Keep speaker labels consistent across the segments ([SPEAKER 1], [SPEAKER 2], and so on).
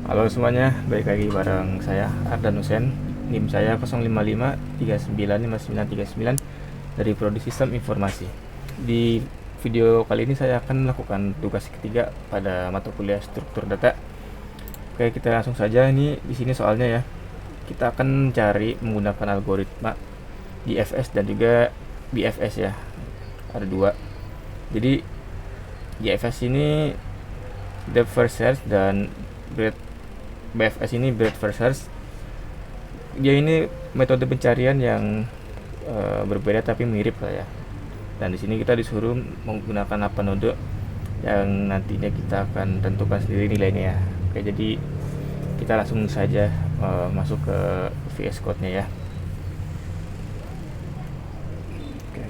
[SPEAKER 1] Halo semuanya, balik lagi bareng saya Ardan Husen. NIM saya 055395939 dari Prodi Sistem Informasi. Di video kali ini saya akan melakukan tugas ketiga pada mata kuliah Struktur Data. Oke, kita langsung saja. Ini di sini soalnya ya. Kita akan mencari menggunakan algoritma DFS dan juga BFS ya. Ada dua. Jadi DFS ini depth first search dan breadth BFS ini breadth first search. Dia ini metode pencarian yang berbeda tapi mirip lah ya. Dan di sini kita disuruh menggunakan apa node yang nantinya kita akan tentukan sendiri nilainya ya. Oke, jadi kita langsung saja masuk ke VS Code-nya ya. Oke.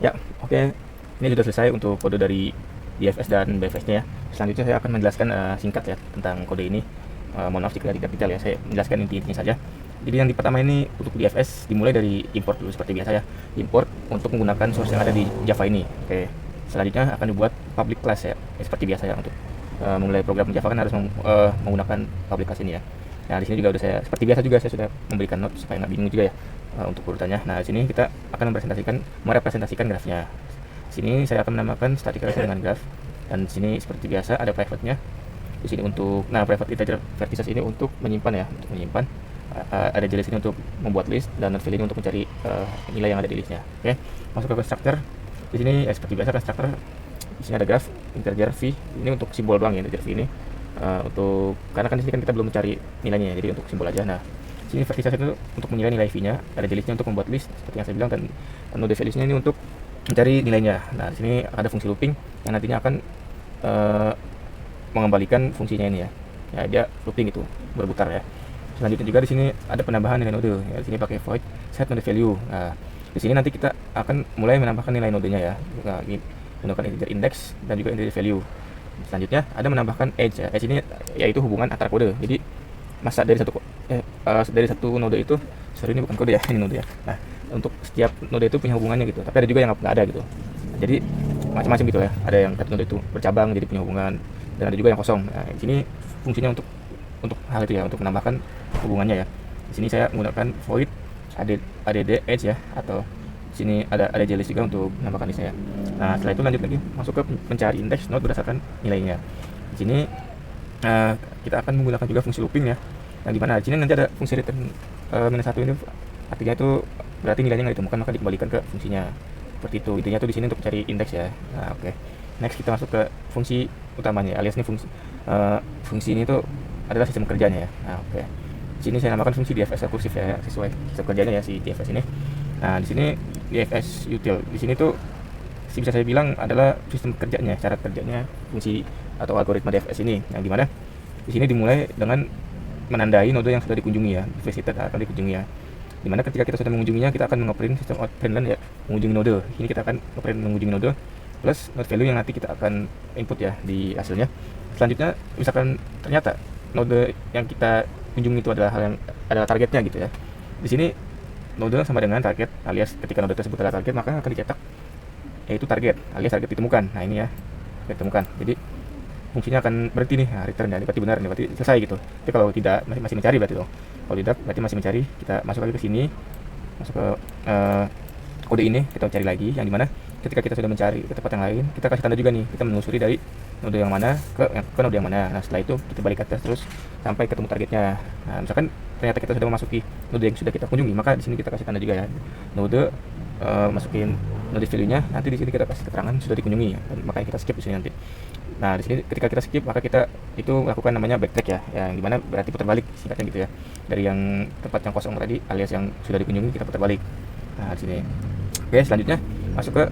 [SPEAKER 1] Ya, oke. Ini sudah selesai untuk kode dari DFS dan BFS-nya ya. Selanjutnya saya akan menjelaskan singkat ya tentang kode ini. Mohon maaf jika tidak detail ya, saya menjelaskan inti-intinya saja. Jadi yang di pertama ini untuk DFS dimulai dari import dulu seperti biasa ya. Import untuk menggunakan source yang ada di Java ini. Oke. Selanjutnya akan dibuat public class ya, seperti biasa ya untuk memulai program Java kan harus menggunakan public class ini ya. Nah, di sini juga udah saya seperti biasa juga saya sudah memberikan note supaya nggak bingung juga ya untuk urutannya. Nah, di sini kita akan merepresentasikan grafnya. Di sini saya akan menamakan static array dengan graph, dan di sini seperti biasa ada private-nya. Di sini untuk private integer vertices ini untuk menyimpan ya, untuk menyimpan. Ada jenis ini untuk membuat list, dan not fill ini untuk mencari nilai yang ada di listnya. Oke, masuk ke constructor. Di sini seperti biasa constructor. Di sini ada graph integer v, ini untuk simbol doang ya, integer v ini. Untuk karena kan di sini kan kita belum mencari nilainya, jadi untuk simbol aja. Nah, Sini verticals itu untuk menilai nilai v-nya, ada listnya untuk membuat list seperti yang saya bilang, dan node values-nya ini untuk mencari nilainya. Nah, di sini ada fungsi looping yang nantinya akan mengembalikan fungsinya ini ya. Ya, dia looping itu berputar ya. Selanjutnya juga di sini ada penambahan nilai node. Ya, di sini pakai void set node value. Nah, di sini nanti kita akan mulai menambahkan nilai nodenya ya. Nah, ini menggunakan integer index dan juga integer value. Selanjutnya ada menambahkan edge ya. Edge ini yaitu hubungan antar kode. Jadi masa dari satu node itu, sorry ini bukan kode ya, ini node ya. Nah, untuk setiap node itu punya hubungannya gitu. Tapi ada juga yang nggak ada gitu. Jadi macam-macam gitu ya. Ada yang satu node itu bercabang jadi punya hubungan, dan ada juga yang kosong. Nah, di sini fungsinya untuk hal itu ya, untuk menambahkan hubungannya ya. Di sini saya menggunakan void add edge ya, atau di sini ada jelis juga untuk menambahkan listnya ya. Nah, setelah itu lanjut lagi masuk ke mencari indeks node berdasarkan nilainya. Di sini kita akan menggunakan juga fungsi looping ya, yang dimana di sini nanti ada fungsi return -1 ini, artinya itu berarti nilainya nggak ditemukan maka dikembalikan ke fungsinya. Seperti itu intinya tuh di sini untuk mencari indeks ya. Nah, oke. Next kita masuk ke fungsi utamanya, alias ini fungsi ini tuh adalah sistem kerjanya ya. Nah, oke. Di sini saya namakan fungsi DFS rekursif ya, sesuai sistem kerjanya ya si DFS ini. Nah, di sini DFS util. Di sini tuh bisa saya bilang adalah sistem kerjanya, cara kerjanya fungsi atau algoritma DFS ini, yang dimana di sini dimulai dengan menandai node yang sudah dikunjungi ya, visited akan dikunjungi ya. Dimana ketika kita sudah mengunjunginya, kita akan mengoperate sistem outprint ya, mengunjungi node. Ini kita akan mengunjungi node plus node value yang nanti kita akan input ya di hasilnya. Selanjutnya, misalkan ternyata node yang kita kunjungi itu adalah targetnya gitu ya. Di sini node sama dengan target, alias ketika node tersebut adalah target, maka akan dicetak yaitu target, alias target ditemukan. Nah, ini ya, ditemukan. Jadi fungsinya akan berhenti nih, return ya, berarti benar nih, berarti selesai gitu. Tapi kalau tidak, masih mencari berarti dong. Kalau tidak, berarti masih mencari. Kita masuk lagi ke sini, masuk ke kode ini, kita cari lagi, yang dimana ketika kita sudah mencari ke tempat yang lain, kita kasih tanda juga nih, kita menelusuri dari node yang mana ke node yang mana. Nah, setelah itu kita balik ke atas terus sampai ketemu targetnya. Nah, misalkan ternyata kita sudah memasuki node yang sudah kita kunjungi, maka di sini kita kasih tanda juga ya, node masukin node value-nya, nanti di sini kita kasih keterangan sudah dikunjungi ya, dan makanya kita skip di sini nanti. Nah, di sini ketika kita skip, maka kita itu lakukan namanya backtrack ya, yang dimana berarti putar balik singkatnya gitu ya, dari yang tempat yang kosong tadi alias yang sudah dikunjungi kita putar balik. Nah, di sini. Oke, selanjutnya masuk ke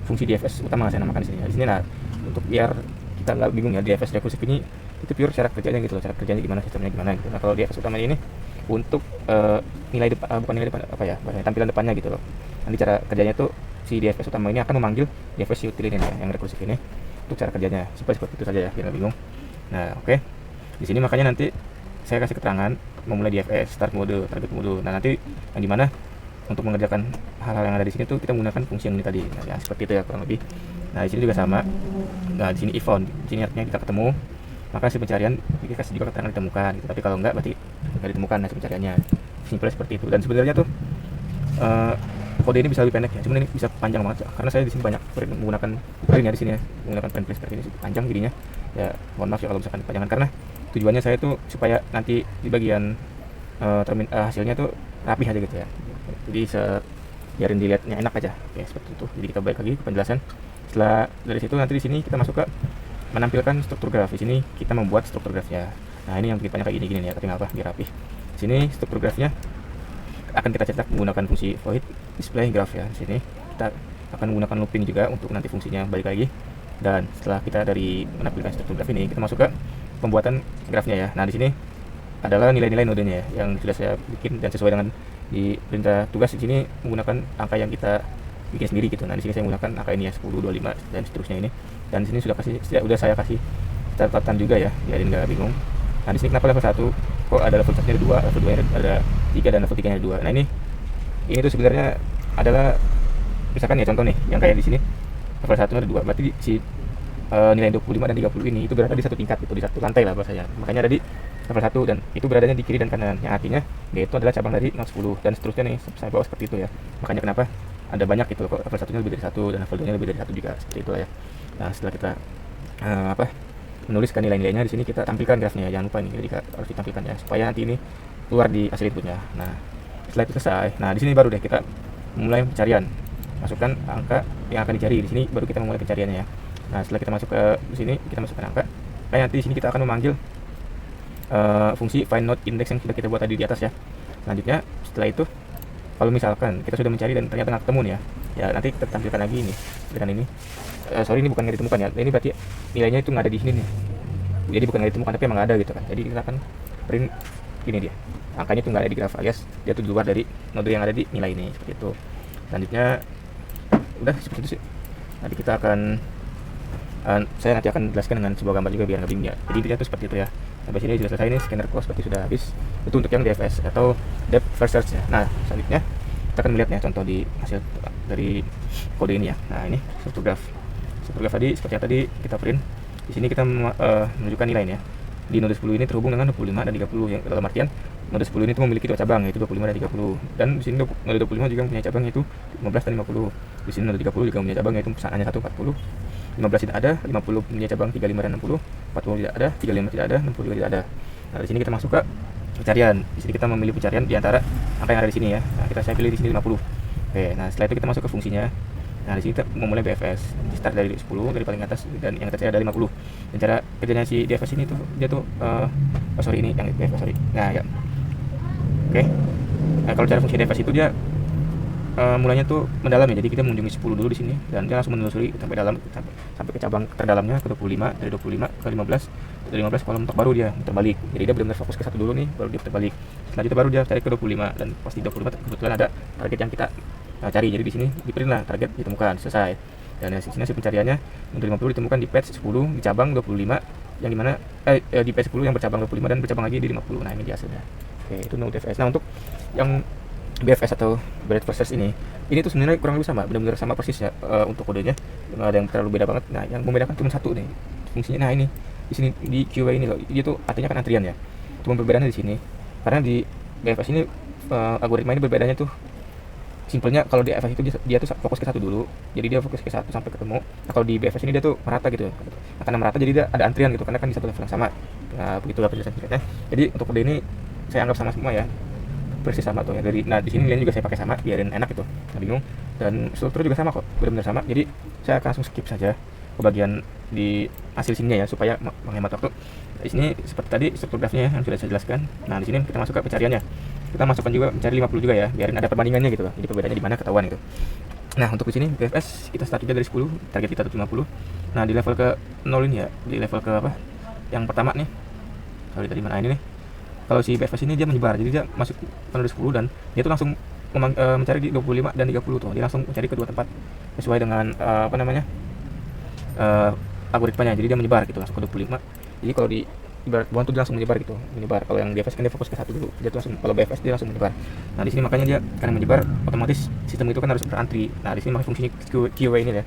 [SPEAKER 1] fungsi DFS utama, saya namakan di sini. Di sini nah, untuk biar kita nggak bingung ya, DFS rekursif ini itu pure cara kerjanya gitu loh, cara kerjanya gimana, sistemnya gimana gitu. Nah, kalau DFS utama ini untuk nilai depan, bukan nilai depan apa ya, tampilan depannya gitu loh. Nanti cara kerjanya tuh si DFS utama ini akan memanggil DFS util ini ya, yang rekursif ini, untuk cara kerjanya. Seperti itu saja ya, biar nggak bingung. Nah, oke. Di sini makanya nanti saya kasih keterangan memulai DFS start mode, target mode. Nah, nanti yang dimana untuk mengerjakan hal-hal yang ada di sini tuh kita menggunakan fungsi yang ini tadi. Nah, ya, seperti itu ya kurang lebih. Nah, di sini juga sama. Nah, di sini if found, di sini artinya kita ketemu, maka si pencarian kita kasih juga keterangan ditemukan gitu. Tapi kalau enggak berarti nggak ditemukan hasil pencariannya. Simpel seperti itu. Dan sebenarnya tuh kode ini bisa lebih pendek ya, cuman ini bisa panjang banget karena saya di sini banyak menggunakan print ya, di sini ya, menggunakan print place ini panjang jadinya ya. Mohon maaf ya kalau misalkan panjangan, karena tujuannya saya tuh supaya nanti di bagian hasilnya tuh rapih aja gitu ya, jadi biarin dilihatnya enak aja. Oke, seperti itu. Jadi kita balik lagi ke penjelasan. Setelah dari situ nanti di sini kita masuk ke menampilkan struktur graf. Di sini kita membuat struktur grafnya. Nah, ini yang bikin banyak kayak gini ya, tapi nggak apa, biar rapih. Di sini struktur grafnya akan kita cetak menggunakan fungsi void display graph ya. Di sini kita akan menggunakan looping juga untuk nanti fungsinya balik lagi. Dan setelah kita dari menampilkan struktur graf ini, kita masuk ke pembuatan grafnya ya. Nah, di sini adalah nilai-nilai nodenya ya, yang sudah saya bikin dan sesuai dengan di perintah tugas. Di sini menggunakan angka yang kita bikin sendiri gitu. Nah, di sini saya menggunakan angka ini ya, 10, 25 dan seterusnya ini. Dan di sini sudah saya kasih catatan juga ya, biarin nggak bingung. Nah, di sini kenapa level 1 kok ada level 1-nya ada 2, level 2-nya ada 3 dan level 3-nya ada 2. Nah, ini tuh sebenarnya adalah misalkan ya contoh nih yang kayak di sini level 1-nya ada 2, berarti si nilai 25 dan 30 ini itu berada di satu tingkat gitu, di satu lantai lah bahasanya. Makanya ada di level 1 dan itu beradanya di kiri dan kanan. Yang artinya dia itu adalah cabang dari 010 dan seterusnya nih sampai bawah seperti itu ya. Makanya kenapa ada banyak gitu, kok level 1-nya lebih dari 1 dan level 2-nya lebih dari 1 juga, seperti itulah ya. Nah, setelah kita menuliskan nilai-nilainya, di sini kita tampilkan grafnya. Jangan lupa ini, jadi harus ditampilkan ya, supaya nanti ini keluar di hasil inputnya. Nah, setelah itu selesai, nah di sini baru deh kita mulai pencarian. Masukkan angka yang akan dicari. Di sini baru kita memulai pencariannya ya. Nah, setelah kita masuk ke sini, kita masukkan angka. Nah, nanti di sini kita akan memanggil fungsi find node index yang sudah kita buat tadi di atas ya. Selanjutnya setelah itu, kalau misalkan kita sudah mencari dan ternyata nggak ketemu nih ya nanti kita tampilkan lagi ini dengan ini. Sorry, ini bukan nggak ditemukan ya, ini berarti nilainya itu nggak ada di sini nih. Jadi bukan nggak ditemukan tapi emang nggak ada gitu kan. Jadi kita akan print ini dia, angkanya itu nggak ada di graph alias dia tuh di luar dari node yang ada di nilai ini, seperti itu. Selanjutnya udah seperti itu sih. Nanti kita akan saya nanti akan jelaskan dengan sebuah gambar juga biar nggak bingung ya. Jadi intinya itu seperti itu ya. Sampai sini sudah selesai, ini scanner close berarti sudah habis. Itu untuk yang DFS atau depth first search ya. Nah selanjutnya kita akan melihat ya contoh di hasil dari kode ini ya. Nah ini struktur graph tadi seperti yang tadi kita print. Di sini kita menunjukkan nilai ya. Di node 10 ini terhubung dengan 25 dan 30, yang dalam artian node 10 ini itu memiliki dua cabang yaitu 25 dan 30. Dan di sini node 25 juga mempunyai cabang yaitu 15 dan 50. Di sini node 30 juga mempunyai cabang yaitu hanya 1, 40. 15 tidak ada, 50 mempunyai cabang 35 dan 60, 40 tidak ada, 35 tidak ada, 60 juga tidak ada. Nah, di sini kita masuk ke pencarian. Di sini kita memilih pencarian di antara angka yang ada di sini ya. Nah, saya pilih di sini 50. Oke, nah setelah itu kita masuk ke fungsinya. Nah, di sini kita memulai BFS. Di start dari 10 dari paling atas dan yang tercari dari 50. Dan cara kerjanya si DFS ini tuh dia tuh ini yang BFS sorry. Nah, ya. Oke. Nah, kalau cara fungsi DFS itu dia mulanya tuh mendalam ya, jadi kita mengunjungi 10 dulu di sini dan dia langsung menelusuri sampai dalam sampai ke cabang terdalamnya ke 25, dari 25 ke 15, dari 15 kalau mentok baru dia terbalik. Jadi dia benar-benar fokus ke satu dulu nih, baru dia terbalik. Selanjutnya baru dia cari ke 25 dan pas di 25 kebetulan ada target yang kita cari. Jadi di sini di print lah target ditemukan, selesai. Dan di sini hasil pencariannya untuk 50 ditemukan di page 10 di cabang 25 yang dimana di page 10 yang bercabang 25 dan bercabang lagi di 50. Nah ini dia hasilnya. Oke, itu node DFS. Nah untuk yang BFS atau breadth first search ini tuh sebenarnya kurang lebih sama, benar-benar sama persis ya untuk kodenya, nggak ada yang terlalu beda banget. Nah yang membedakan cuma satu nih fungsinya. Nah ini di sini di QA ini loh, dia tuh artinya kan antrian ya. Cuma perbedaannya di sini karena di BFS ini algoritma ini berbedanya tuh simpelnya. Kalau di BFS itu dia tuh fokus ke satu dulu, jadi dia fokus ke satu sampai ketemu. Nah kalau di BFS ini dia tuh merata gitu. Nah, karena merata jadi dia ada antrian gitu karena kan di satu level yang sama. Nah begitulah penjelasan singkatnya. Jadi untuk kode ini saya anggap sama semua ya, persis sama tuh ya. Nah di sini lain juga saya pakai sama biarin enak gitu, nggak bingung. Dan struktur juga sama kok, benar-benar sama. Jadi saya akan langsung skip saja ke bagian di hasil sininya ya supaya menghemat waktu. Di sini seperti tadi struktur graphnya yang sudah saya jelaskan. Nah di sini kita masuk ke pencariannya, kita masukkan juga mencari 50 juga ya, biarin ada perbandingannya gitu. Jadi perbedaannya di mana ketahuan gitu. Nah untuk di sini BFS kita start juga dari 10, target kita tuh 50. Nah di level ke 0 ini ya, di level ke apa yang pertama nih, sorry tadi mana ini nih. Kalau si BFS ini dia menyebar, jadi dia masuk ke node 10 dan dia tuh langsung mencari di 25 dan 30 tuh. Dia langsung mencari kedua tempat sesuai dengan algoritmanya. Jadi dia menyebar gitu langsung ke 25. Jadi kalau di ibarat buan tuh dia langsung menyebar gitu, menyebar. Kalau yang DFS kan dia fokus ke satu dulu, dia tuh langsung, kalau BFS dia langsung menyebar. Nah di sini makanya dia karena menyebar otomatis sistem itu kan harus berantri. Nah di sini makanya fungsinya QA ini ya,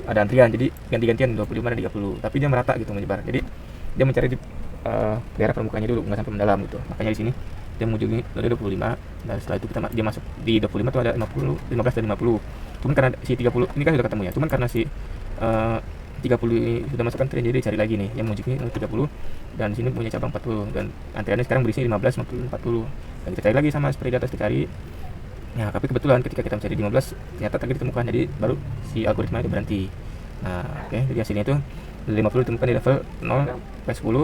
[SPEAKER 1] ada antrian, jadi ganti-gantian 25 dan 30, tapi dia merata gitu menyebar. Jadi dia mencari di daerah permukaannya dulu, nggak sampai mendalam gitu. Makanya di sini dia mengunjungi dari 25 dan setelah itu dia masuk di 25 tuh ada 50, 15 dan 50. Cuman karena si 30 ini kan sudah ketemu ya, cuman karena si 30 ini sudah masukkan tren, jadi dicari lagi nih yang mengunjungi 30 dan di sini punya cabang 40 dan antriannya sekarang berisi 15, 50, 40. Dan kita cari lagi sama seperti di atas dicari. Nah, tapi kebetulan ketika kita mencari di 15 ternyata target ditemukan, jadi baru si algoritma itu berhenti. Nah, oke, jadi hasilnya itu 50 ditemukan di level 0, P10,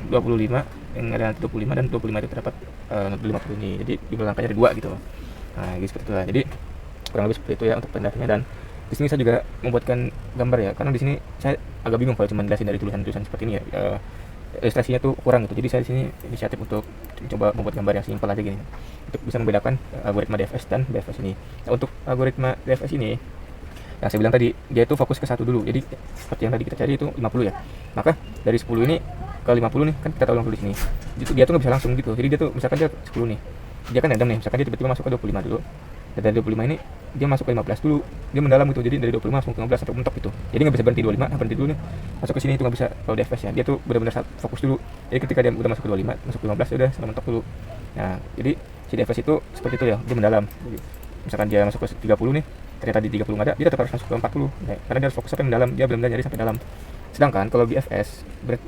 [SPEAKER 1] 25 yang ada 25 dan 25 itu terdapat 50 ini. Jadi di belakang angkanya ada 2 gitu. Nah, gitu seperti itu lah. Jadi kurang lebih seperti itu ya untuk pendakinya. Dan di sini saya juga membuatkan gambar ya, karena di sini saya agak bingung kalau cuma jelasin dari tulisan-tulisan seperti ini ya. Ilustrasinya tuh kurang gitu. Jadi saya di sini inisiatif untuk coba membuat gambar yang simpel aja gini untuk bisa membedakan algoritma DFS dan BFS ini. Nah, untuk algoritma DFS ini yang saya bilang tadi, dia itu fokus ke satu dulu. Jadi seperti yang tadi kita cari itu 50 ya. Maka dari 10 ini ke 50 nih, kan kita tahu 50 di sini. Dia tuh nggak bisa langsung gitu. Jadi dia tuh misalkan dia 10 nih. Dia kan random nih, misalkan dia tiba-tiba masuk ke 25 dulu. Dan dari 25 ini dia masuk ke 15 dulu. Dia mendalam gitu. Jadi dari 25 langsung ke 15 sampai mentok gitu. Jadi nggak bisa berhenti 25, berhenti dulu nih. Masuk ke sini itu nggak bisa kalau DFS ya. Dia tuh benar-benar fokus dulu. Jadi ketika dia udah masuk ke 25, masuk ke 15 ya udah sampai mentok dulu. Nah, jadi si DFS itu seperti itu ya, dia mendalam. Jadi, misalkan dia masuk ke 30 nih, ternyata di 30 nggak ada, dia tetap harus masuk ke 40 ya, karena dia harus fokus sampai mendalam, dia benar-benar nyari sampai dalam. Sedangkan kalau BFS breadth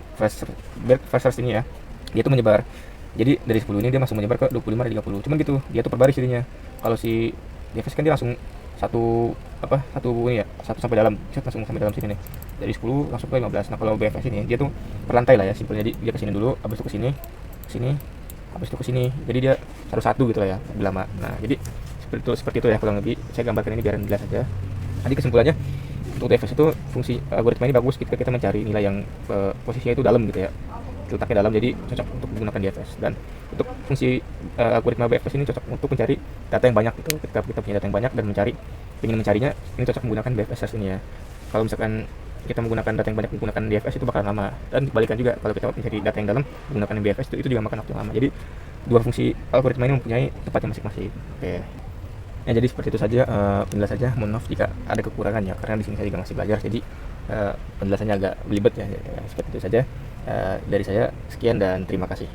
[SPEAKER 1] first search ini ya, dia tuh menyebar. Jadi dari 10 ini dia langsung menyebar ke 25 dan 30. Cuman gitu, dia tuh perbaris jadinya. Kalau si DFS kan dia langsung satu ini ya, satu sampai dalam, langsung sampai dalam sini nih. Dari 10 langsung ke 15. Nah, kalau BFS ini dia tuh perlantai lah ya, simpelnya. Dia ke sini dulu, habis itu ke sini, habis itu ke sini. Jadi dia harus satu gitu lah ya lebih lama. Nah jadi seperti itu ya kurang lebih saya gambarkan ini biar jelas saja. Jadi kesimpulannya untuk DFS itu fungsi algoritma ini bagus ketika kita mencari nilai yang posisinya itu dalam gitu ya, letaknya dalam, jadi cocok untuk menggunakan DFS. Dan untuk fungsi algoritma BFS ini cocok untuk mencari data yang banyak gitu. Ketika kita punya data yang banyak dan ingin mencarinya, ini cocok menggunakan BFS ini ya. Kalau misalkan kita menggunakan data yang banyak menggunakan DFS itu bakal lama, dan kebalikan juga kalau kita mencari data yang dalam menggunakan BFS itu juga makan waktu yang lama. Jadi dua fungsi algoritma ini mempunyai tempatnya masing-masing. Oke. Ya jadi seperti itu saja penjelasan saja. Mohon maaf jika ada kekurangan ya, karena di sini saya juga masih belajar, jadi penjelasannya agak belibet ya. Seperti itu saja dari saya. Sekian dan terima kasih.